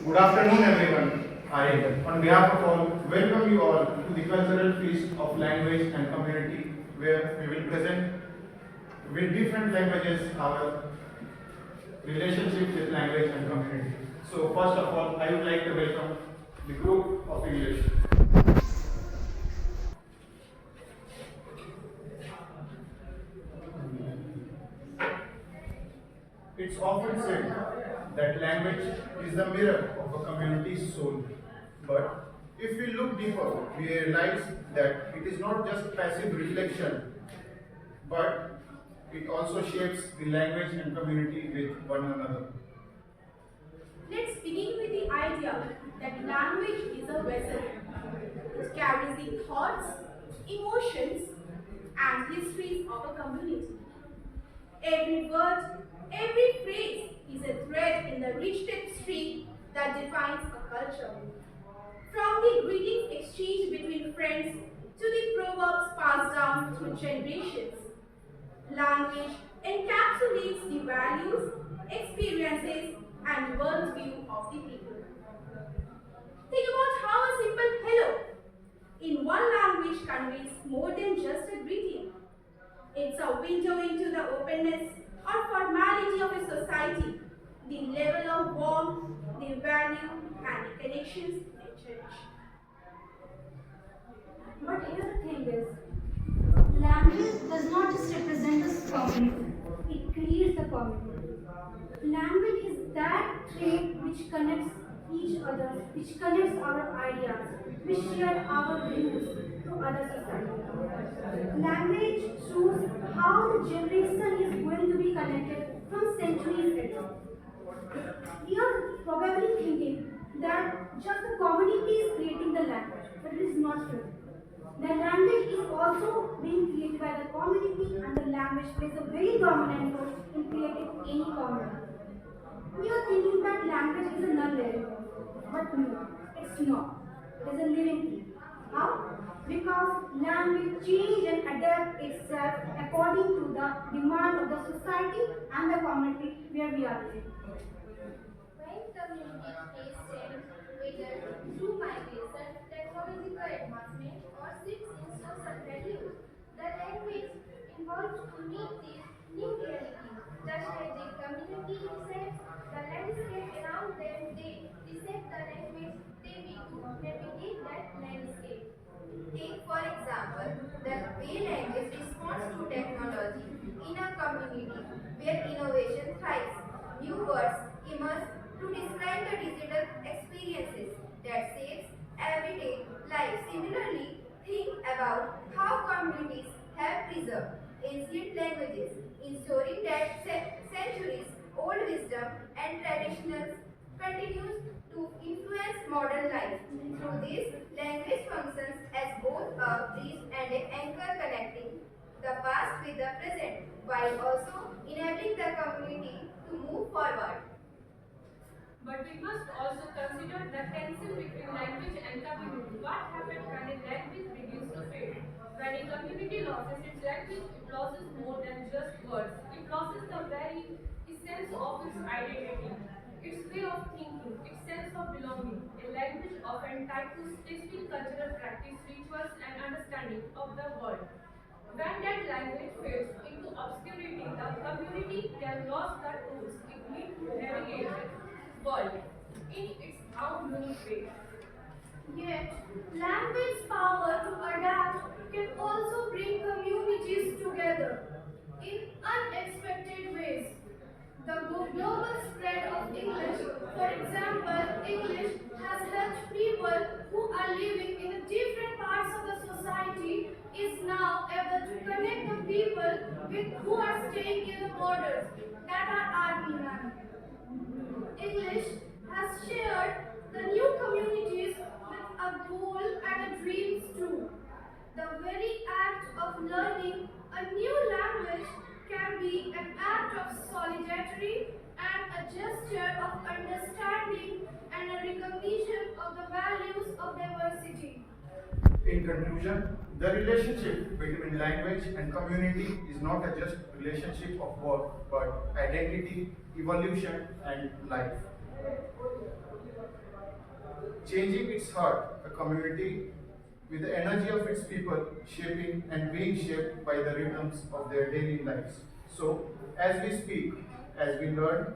Good afternoon, everyone. I, on behalf of all, welcome you all to the cultural feast of language and community, where we will present with different languages our relationship with language and community. So, first of all, I would like to welcome the group of English. It's often said that language is the mirror of a community's soul. But if we look deeper, we realize that it is not just passive reflection, but it also shapes the language and community with one another. Let's begin with the idea that language is a vessel. It carries the thoughts, emotions, and histories of a community. Every word, every phrase is a thread in the rich tapestry that defines a culture. From the greetings exchanged between friends to the proverbs passed down through generations, language encapsulates the values, experiences, and worldview of the people. Think about how a simple hello in one language conveys more than just a greeting. It's a window into the openness or formality of a society, the level of warmth, the value, and the connections they cherish. But here the thing is, language does not just represent the community, it creates the community. Language is that thread which connects each other, which connects our ideas, which share our views to other societies. Language shows how the generation is going to be connected from centuries ago. We are probably thinking that just the community is creating the language, but it is not true. The language is also being created by the community, and the language plays a very dominant role in creating any community. We are thinking that language is a non-living, but no, it's not. It is a living thing. How? Because language changes and adapts itself according to the demand of the society and the community where we are living. When communities face change, whether through migration, technological advancement, or shifts in social values, the language evolves to meet these new realities. Just as the community shapes the landscape around them, they reshape the language they need to navigate that landscape. Take, for example, the way language responds to technology in a community where innovation thrives. New words emerge to describe the digital experiences that shapes everyday life. Similarly, think about how communities have preserved ancient languages, ensuring that centuries old wisdom and traditions continues to influence modern life. Through this, language functions as both a bridge and an anchor connecting the past with the present, while also enabling the community to move forward. But we must also consider the tension between language and community. What happens when a language begins to fade? When a community loses its language, it loses more than just words. It loses the very essence of its identity, its way of thinking, its sense of belonging. A language often tied to specific cultural practice, rituals, and understanding of the world. When that language fades into obscurity, the community can lose the tools it needs to navigate the world in its own unique way. Yet, language's power to adapt can also bring communities together in unexpected ways. The global spread of English, for example, English has helped people who are living in different parts of the society is now able to connect the people with who are staying in the borders that are RP9. English has shared the new communities with a goal and a dreams too. The very act of learning a new language can be an act of solidarity and a gesture of understanding and a recognition of the values of diversity. In conclusion, the relationship between language and community is not a just relationship of work, but identity, evolution, and life. changing its heart, a community with the energy of its people, shaping and being shaped by the rhythms of their daily lives. So, as we speak, as we learn,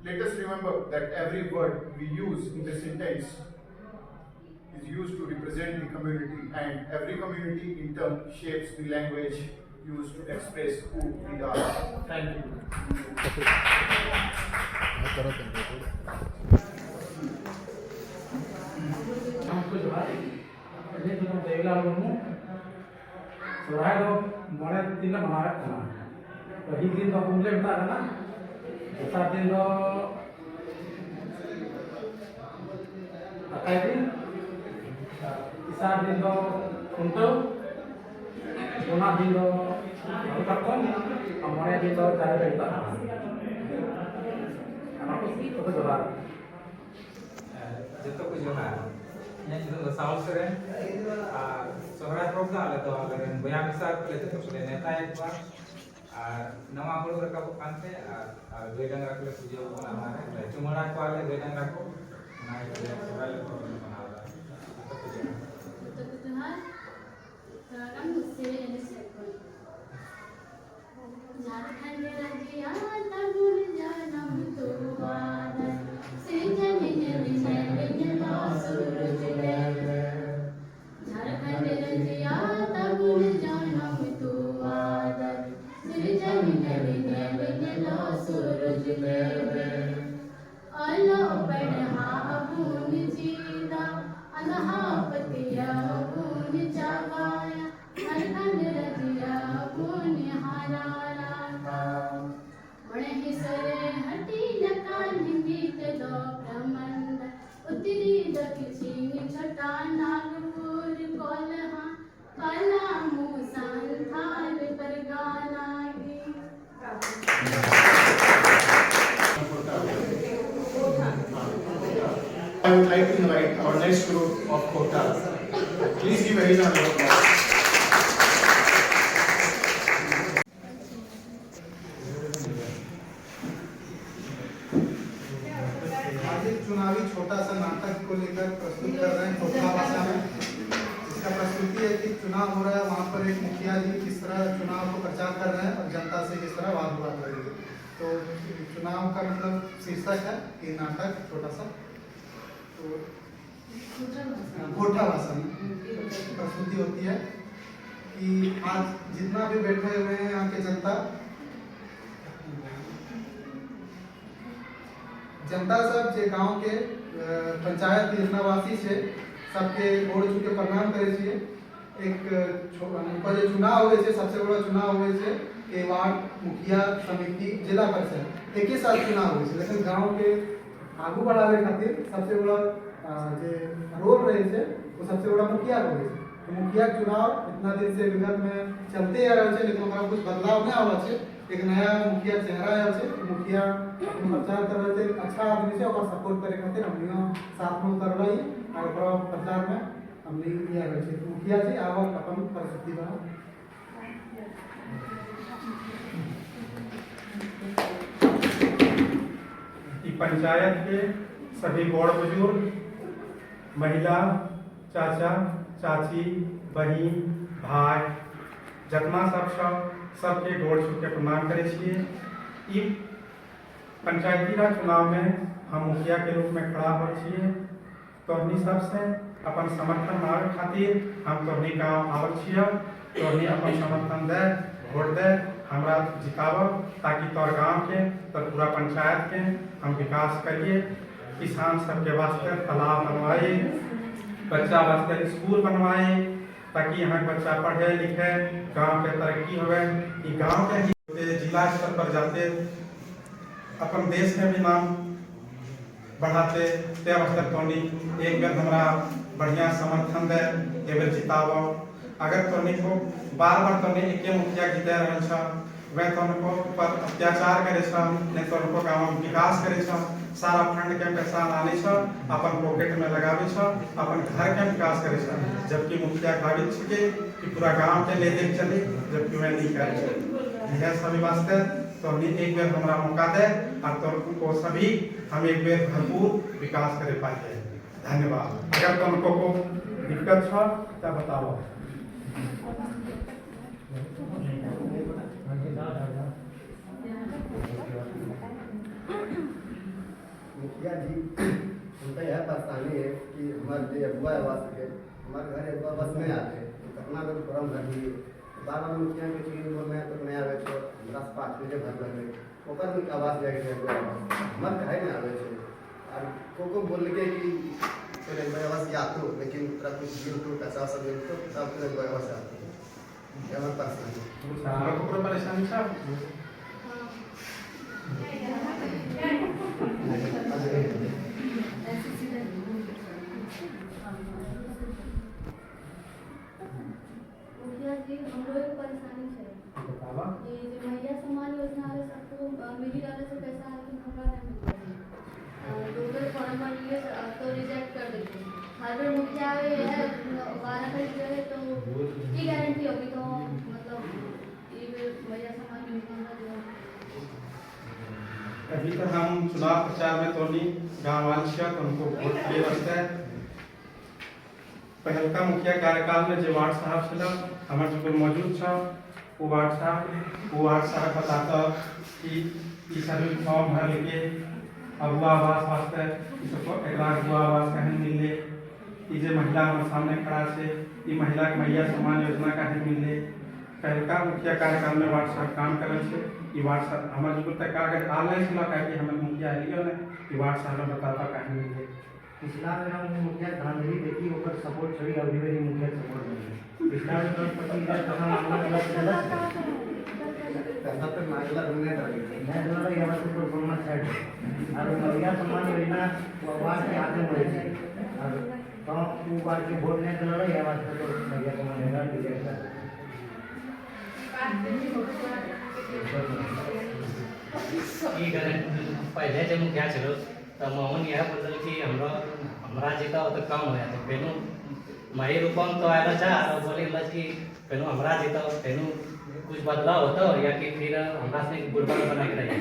let us remember that every word we use in the sentence is used to represent the community, and every community in turn shapes the language used to express who we are. Thank you. हमको जो है ये जो देवला लोगों सुराय दो मोड़े दिन मनाया था तो ही दिन तो घूमले बता रहा ना दूसरा दिन तो अकाई दिन तीसरा दिन तो उनको दोना दिन तो उनका कौन और मोड़े दिन तो चाय बैठता तो जो है जतो को जो है ᱧᱮᱞ ᱫᱚ ᱥᱟᱣᱩᱞ ᱥᱮᱨᱮᱧ ᱟᱨ ᱥᱚᱦᱨᱟᱭ ᱯᱨᱳᱜᱨᱟᱢ ᱟᱞᱮ ᱫᱚ ᱟᱞᱮᱨᱮᱱ ᱵᱚᱭᱦᱟ ᱢᱤᱥᱨᱟ ᱠᱚᱞᱮ ᱡᱚᱛᱚ ᱠᱚᱞᱮ ᱱᱮᱣᱛᱟᱭᱮᱫ ᱠᱚᱣᱟ ᱟᱨ ᱱᱟᱣᱟ ᱦᱩᱲᱩ ᱨᱟᱠᱟᱵᱚᱜ ᱠᱟᱱᱛᱮ ᱟᱨ ᱜᱟᱹᱭ ᱰᱟᱝᱨᱟ ᱠᱚᱞᱮ ᱯᱩᱡᱟᱹᱣ ᱠᱚᱣᱟ ᱚᱱᱟᱨᱮ ᱪᱩᱢᱟᱹᱲᱟ ᱠᱚᱣᱟᱞᱮ ᱜᱟᱹᱭ ᱰᱟᱝᱨᱟ ᱠᱚ ᱚᱱᱟ ᱜᱮᱞᱮ ᱥᱚᱦᱨᱟᱭ ᱞᱮ ᱢᱟᱱᱟᱣᱫᱟ ᱡᱚᱛᱚ ᱠᱚ ᱡᱚᱦᱟᱨ Sekarang musik ini sekali. Jharkhand Rajya tabul janam tuan, sejan ini sejan suraj leve. Jharkhand Rajya tabul janam tuan, sejan ini sejan suraj leve. Allah padha abun jida, Allah patiya abun jagaya. Jharkhand Rajya abun harara. Bade sare hati lakan hindit do brahmanda. Utri dakshini chhota nagpur kolha. Kala musan thal pargana gi. I would like to invite our next group of Kota. Please give a hand of applause. आज एक चुनावी छोटा सा नाटक को लेकर प्रस्तुत कर रहे हैं खोखला भाषा में। इसका प्रस्तुति है कि चुनाव हो रहा है, वहाँ पर एक मुखिया जी किस तरह चुनाव को प्रचार कर रहे हैं और जनता से किस तरह वाद विवाद कर रहे हैं। तो चुनाव का मतलब शीर्षक है ये नाटक छोटा सा, तो खोटा भाषा में प्रस्तुति होती है कि आज जितना भी बैठे हुए हैं यहाँ के जनता सब जे गांव के पंचायत योजनावासी से सबके गोड़ छू के प्रणाम करे छिए। एक ऊपर जो चुनाव हुए छे, सबसे बड़ा चुनाव हुए छे के वार्ड मुखिया समिति जिला परिषद एक ही साथ चुनाव हुए छे, लेकिन गांव के आगू बढ़ावे खातिर सबसे बड़ा जे रोल रहे छे वो सबसे बड़ा मुखिया रहे छे। तो मुखिया चुनाव इतना दिन से विगत में चलते आ रहे छे, लेकिन ओकरा कुछ बदलाव नहीं आवा छे। एक नया मुखिया चेहरा आया छे, मुखिया प्रचार कर रहे थे, अच्छा आदमी से और सपोर्ट करे खातिर हमनियो साथ में कर रही और ओकरा प्रचार में हमनी किया रहे छे। मुखिया जी आवक अपन प्रस्तुति बा। पंचायत के सभी बड़ बुजुर्ग, महिला, चाचा चाची, बहन, भाई जतना सबके गोड़ छू के प्रणाम करे छिए। ई पंचायती राज चुनाव में हम मुखिया के रूप में खड़ा हो छिए। तोहनी सबसे अपन समर्थन मांगे खातिर हम तोहनी गाँव आवल छिए। तोहनी अपन समर्थन दे, वोट दे, हमरा जिताव ताकि तोर गाँव के तोर पूरा पंचायत के हम विकास करिए। किसान सबके वास्ते तालाब बनवाए, बच्चा वास्ते स्कूल बनवाए ताकि यहाँ बच्चा पढ़े लिखे, गांव के तरक्की होवे। ई गांव के ही जिला स्तर पर जाते अपन देश के भी नाम बढ़ाते ते वास्ते तोनी एक बेर हमरा बढ़िया समर्थन दे, एक बेर जिताव। अगर तोनी को बार बार तोनी एके मुखिया जीते रहल छ, वे तोनको पर अत्याचार करे छ, ने तोनको गांव में विकास करे छ, सारा फंड के पैसा लाने छ, अपन पॉकेट में लगावे छ, अपन घर के विकास करे छ। जबकि मुखिया भावित छिके कि पूरा गांव के ले देख चले, जबकि वे नहीं करे। यह सभी वास्ते तो हमने एक बेर हमारा मौका दे और तो को सभी हम एक बेर भरपूर विकास करे पाए। धन्यवाद। अगर तुमको को दिक्कत छ तो बताओ। मुखिया जी, उनका यह परेशानी है कि हमारे जो अगुआ आवास है, हमारे घर अगुआ बस नहीं आते, कितना देर फॉर्म भर दिए, बार बार मुखिया के चीज बोल रहे तो नहीं आवे तो हमरा से 5 बजे भर लगे, ओकर भी आवास जाके अगुआ आवास हमारे कहे नहीं आवे छे। और को बोल के कि चले अगुआ आवास आतो, लेकिन तोरा कुछ बिल तो पैसा सब मिल तो तब तो अगुआ आवास आतो। ये हमारे परेशानी है। हमको पूरा परेशानी छ। मुखिया जी, हम लोग को परेशानी है। बतावा। ये जो महिला सम्मान योजना है सबको मिली डाले से पैसा है कि हमरा नहीं मिलता है। लोकल फॉर्म भर लिए तो रिजेक्ट कर देते हैं। हर बार मुखिया है 12 तारीख जो है तो की गारंटी होगी तो मतलब ये महिला सम्मान योजना जो अभी तक हम चुनाव प्रचार में तो नहीं गाँव वाले तो उनको वोट दिए बसते हैं। पहलका मुखिया कार्यकाल में जो वार्ड साहब छला हमारे जो मौजूद था वो वार्ड साहब बताता कि ई सभी फॉर्म भर के अगुआ आवास वास्ते अगुआ आवास कहीं मिले, ई जे महिला हमारे सामने खड़ा से ई महिला के मैया सम्मान योजना कहीं मिले। पहलका मुखिया कार्यकाल में वार्ड साहब काम करे से ई वार्ड साहब हमारे जो तक अगर आ नहीं छला कि हमें मुखिया लियो ने ई वार्ड साहब बताता कहीं मिले। पिछला में हम मुखिया गांधी देखी ओकर सपोर्ट छोड़ी अभी भी मुखिया सपोर्ट नहीं। पिछला में तो पति का कहा मामला गलत पैसा तो मांगला हमने मैं द्वारा ये बात को परफॉर्मेंस साइड और महिला सम्मान योजना वार्ड के आगे में और तो वो वार्ड के वोट नहीं कर रहा ये बात तो महिला सम्मान योजना रिजेक्ट कर। ई पहले जब मुखिया चलो तो मोहन यह बोल कि हमरा जीता हो तो कम हो जाते पेनू मही रूपम तो आया था और बोले कि पेनू हमरा जीता हो पेनू कुछ बदलाव होता हो या कि फिर हमरा से गुरबान बना के रहिए।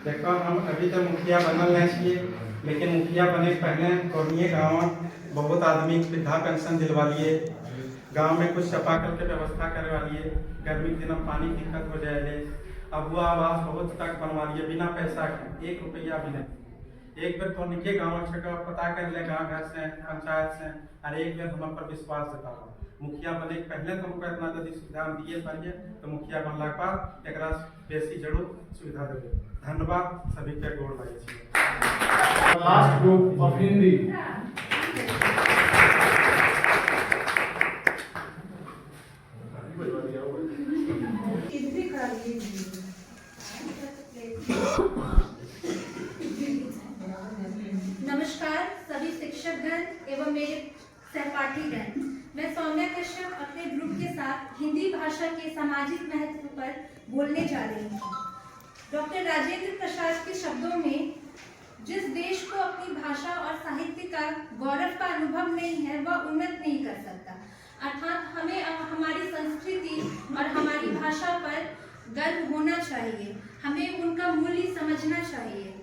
देखो हम अभी तक मुखिया बनल नहीं छिए, लेकिन मुखिया बने पहले कोनिए गाँव बहुत आदमी वृद्धा पेंशन दिलवा लिए, गाँव में कुछ चापाकल के व्यवस्था करवा लिए, गर्मी के दिन पानी दिक्कत हो जाए, अगुआ आवास बहुत तक बनवा लिए बिना पैसा के 1 रुपया भी नहीं। एक बार तो निके गाँव पता कर ले गाँव घर से पंचायत से और एक बार हम पर विश्वास जताओ मुखिया बने पहले तो हमको इतना यदि सुविधा दिए पाइए तो मुखिया बनला के बाद एक बेसी जरूर सुविधा देवे। धन्यवाद सभी के गोड़ लगे। Last group of Hindi. नमस्कार सभी शिक्षकगण एवं मेरे सहपाठीगण, मैं सौम्या कश्यप अपने ग्रुप के साथ हिंदी भाषा के सामाजिक महत्व पर बोलने जा रही हूँ। डॉक्टर राजेंद्र प्रसाद के शब्दों में, जिस देश को अपनी भाषा और साहित्य का गौरव का अनुभव नहीं है वह उन्नत नहीं कर सकता। अर्थात हमें हमारी संस्कृति और हमारी भाषा पर गर्व होना चाहिए, हमें उनका मूल्य समझना चाहिए।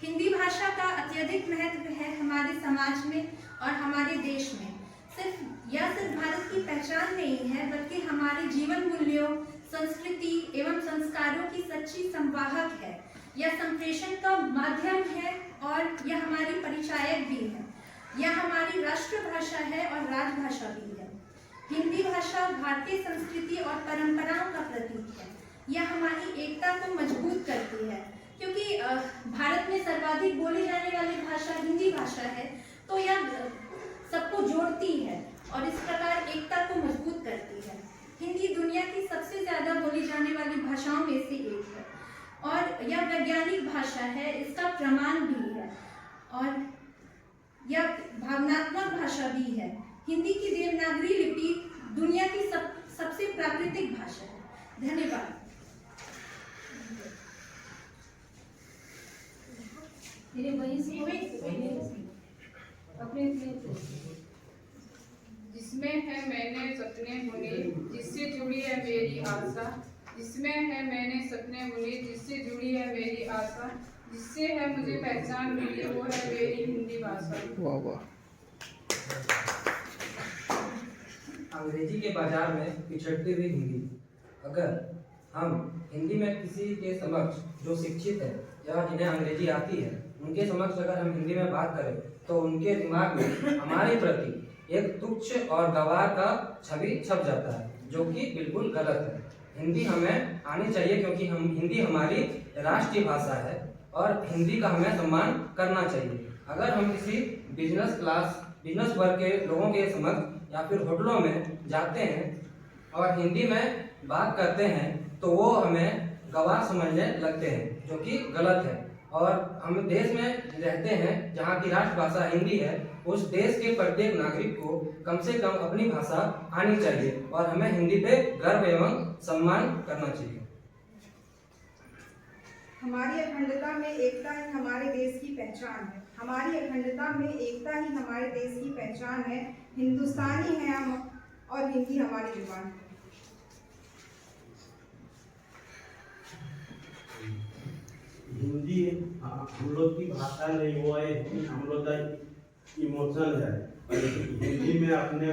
हिंदी भाषा का अत्यधिक महत्व है हमारे समाज में और हमारे देश में। सिर्फ भारत की पहचान नहीं है बल्कि हमारे जीवन मूल्यों, संस्कृति एवं संस्कारों की सच्ची संवाहक है। यह संप्रेषण का माध्यम है और यह हमारी परिचायक भी है। यह हमारी राष्ट्रभाषा है और राजभाषा भी है। हिंदी भाषा भारतीय संस्कृति और परंपराओं का प्रतीक है। यह हमारी एकता को मजबूत करती है, क्योंकि भारत में सर्वाधिक बोली जाने वाली भाषा हिंदी भाषा है, तो यह सबको जोड़ती है और इस प्रकार एकता को मजबूत करती है। हिंदी दुनिया की सबसे ज्यादा बोली जाने वाली भाषाओं में से एक है और यह वैज्ञानिक भाषा है, इसका प्रमाण भी है और यह भावनात्मक भाषा भी है। हिंदी की देवनागरी लिपि दुनिया की सबसे प्राकृतिक भाषा है। धन्यवाद। मेरे वही से अपने जिसमें जिसमें है मैंने सपने बुने जिससे जुड़ी है मेरी आशा, जिसमें है मैंने सपने बुने जिससे जुड़ी है मेरी आशा, जिससे है मुझे पहचान मिली वो है मेरी हिंदी भाषा। वाह वाह। अंग्रेजी के बाजार में पिछड़ती हुई हिंदी। अगर हम हिंदी में किसी के समक्ष जो शिक्षित है या जिन्हें अंग्रेजी आती है उनके समक्ष अगर हम हिंदी में बात करें तो उनके दिमाग में हमारे प्रति एक तुच्छ और गवार का छवि छप जाता है, जो कि बिल्कुल गलत है। हिंदी हमें आनी चाहिए क्योंकि हम हिंदी हमारी राष्ट्रीय भाषा है और हिंदी का हमें सम्मान करना चाहिए। अगर हम किसी बिजनेस वर्ग के लोगों के समक्ष या फिर होटलों में जाते हैं और हिंदी में बात करते हैं तो वो हमें गवार समझने लगते हैं, जो कि गलत है। और हम देश में रहते हैं जहाँ की राष्ट्रभाषा हिंदी है, उस देश के प्रत्येक नागरिक को कम से कम अपनी भाषा आनी चाहिए और हमें हिंदी पे गर्व एवं सम्मान करना चाहिए। हमारी अखंडता में एकता ही हमारे देश की पहचान है। हमारी अखंडता में एकता ही हमारे देश की पहचान है। हिंदुस्तानी है हम और हिंदी हमारी जुबान है। हिंदी हम लोग की भाषा नहीं, वो है हम लोग का इमोशन है। हिंदी में अपने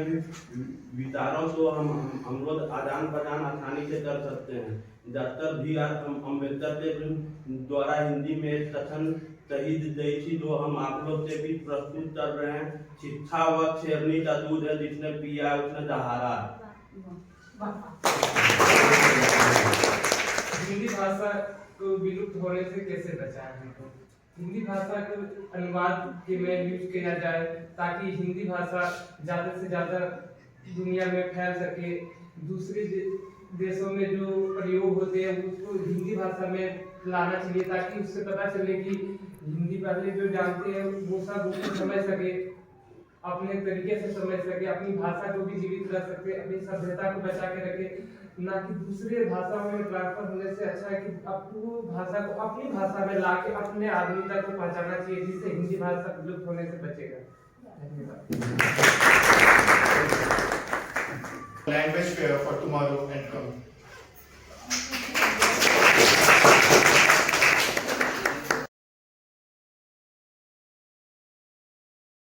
विचारों को हम लोग आदान प्रदान आसानी से कर सकते हैं। Doctor B.R. अम्बेडकर के द्वारा हिंदी में कथन शहीद जयसी जो हम आप लोग से भी प्रस्तुत कर रहे हैं, शिक्षा व शेरनी का दूध है, जिसने पिया उसने दहाड़ा। हिंदी भाषा को विलुप्त होने से कैसे बचाएं हमको? हिंदी भाषा को अनुवाद के में यूज किया जाए ताकि हिंदी भाषा ज़्यादा से ज़्यादा दुनिया में फैल सके। दूसरे देशों में जो प्रयोग होते हैं उसको हिंदी भाषा में लाना चाहिए ताकि उससे पता चले कि हिंदी पहले जो जानते हैं वो सब उसको समझ सके, अपने तरीके से समझ सके, अपनी भाषा को भी जीवित रख सके, अपनी सभ्यता को बचा के रखे, ना कि दूसरे भाषाओं में ट्रांसफर होने से अच्छा है कि अपनी भाषा को अपनी भाषा में लाके अपने आदमी तक को पहुंचाना चाहिए, जिससे हिंदी भाषा विलुप्त होने से बचेगा। Language fair for tomorrow and come.